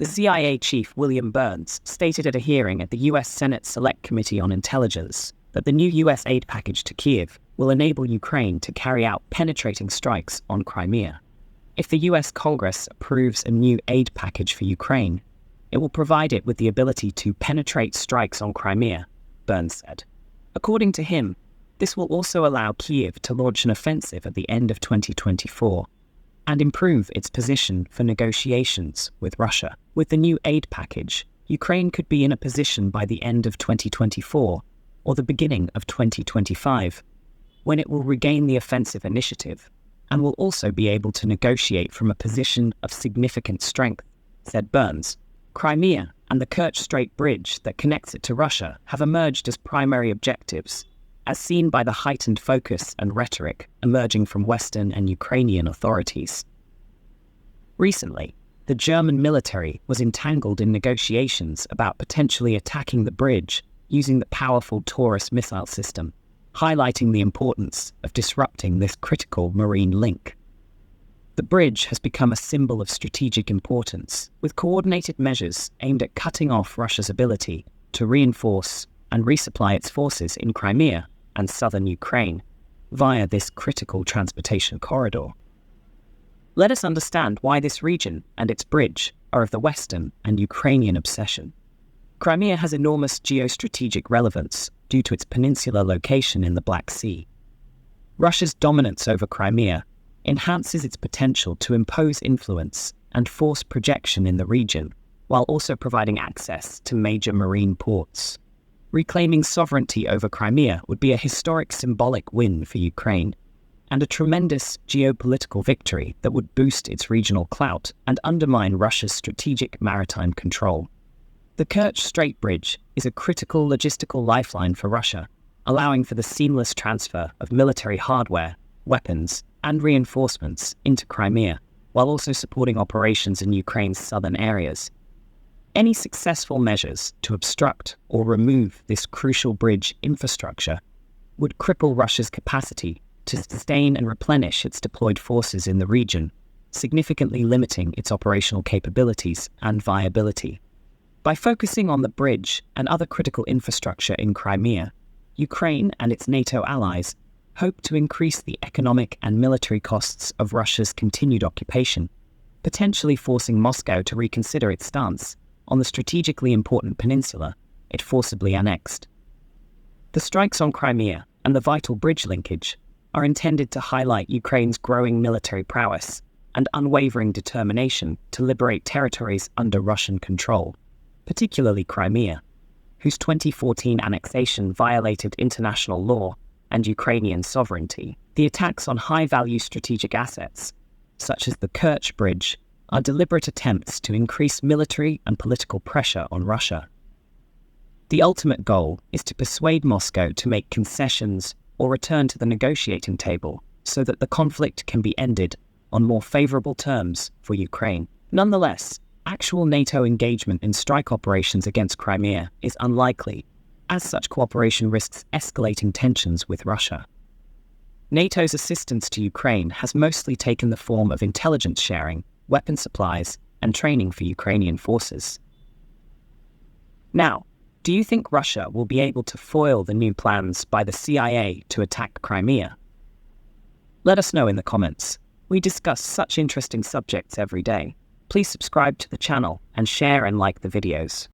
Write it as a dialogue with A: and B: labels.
A: The CIA chief William Burns stated at a hearing at the U.S. Senate Select Committee on Intelligence that the new U.S. aid package to Kyiv will enable Ukraine to carry out penetrating strikes on Crimea. If the U.S. Congress approves a new aid package for Ukraine, it will provide it with the ability to penetrate strikes on Crimea, Burns said. According to him, this will also allow Kyiv to launch an offensive at the end of 2024 and improve its position for negotiations with Russia. With the new aid package, Ukraine could be in a position by the end of 2024 or the beginning of 2025, when it will regain the offensive initiative and will also be able to negotiate from a position of significant strength, said Burns. Crimea and the Kerch Bridge that connects it to Russia have emerged as primary objectives, as seen by the heightened focus and rhetoric emerging from Western and Ukrainian authorities. Recently, the German military was entangled in negotiations about potentially attacking the bridge using the powerful Taurus missile system, highlighting the importance of disrupting this critical marine link. The bridge has become a symbol of strategic importance, with coordinated measures aimed at cutting off Russia's ability to reinforce and resupply its forces in Crimea and southern Ukraine via this critical transportation corridor. Let us understand why this region and its bridge are of the Western and Ukrainian obsession. Crimea has enormous geostrategic relevance due to its peninsular location in the Black Sea. Russia's dominance over Crimea enhances its potential to impose influence and force projection in the region, while also providing access to major marine ports. Reclaiming sovereignty over Crimea would be a historic symbolic win for Ukraine, and a tremendous geopolitical victory that would boost its regional clout and undermine Russia's strategic maritime control. The Kerch Bridge is a critical logistical lifeline for Russia, allowing for the seamless transfer of military hardware, weapons, and reinforcements into Crimea, while also supporting operations in Ukraine's southern areas. Any successful measures to obstruct or remove this crucial bridge infrastructure would cripple Russia's capacity to sustain and replenish its deployed forces in the region, significantly limiting its operational capabilities and viability. By focusing on the bridge and other critical infrastructure in Crimea, Ukraine and its NATO allies hope to increase the economic and military costs of Russia's continued occupation, potentially forcing Moscow to reconsider its stance on the strategically important peninsula it forcibly annexed. The strikes on Crimea and the vital bridge linkage are intended to highlight Ukraine's growing military prowess and unwavering determination to liberate territories under Russian control, particularly Crimea, whose 2014 annexation violated international law and Ukrainian sovereignty. The attacks on high-value strategic assets, such as the Kerch Bridge, are deliberate attempts to increase military and political pressure on Russia. The ultimate goal is to persuade Moscow to make concessions or return to the negotiating table so that the conflict can be ended on more favorable terms for Ukraine. Nonetheless, actual NATO engagement in strike operations against Crimea is unlikely, as such cooperation risks escalating tensions with Russia. NATO's assistance to Ukraine has mostly taken the form of intelligence sharing, weapon supplies, and training for Ukrainian forces. Now, do you think Russia will be able to foil the new plans by the CIA to attack Crimea? Let us know in the comments. We discuss such interesting subjects every day. Please subscribe to the channel and share and like the videos.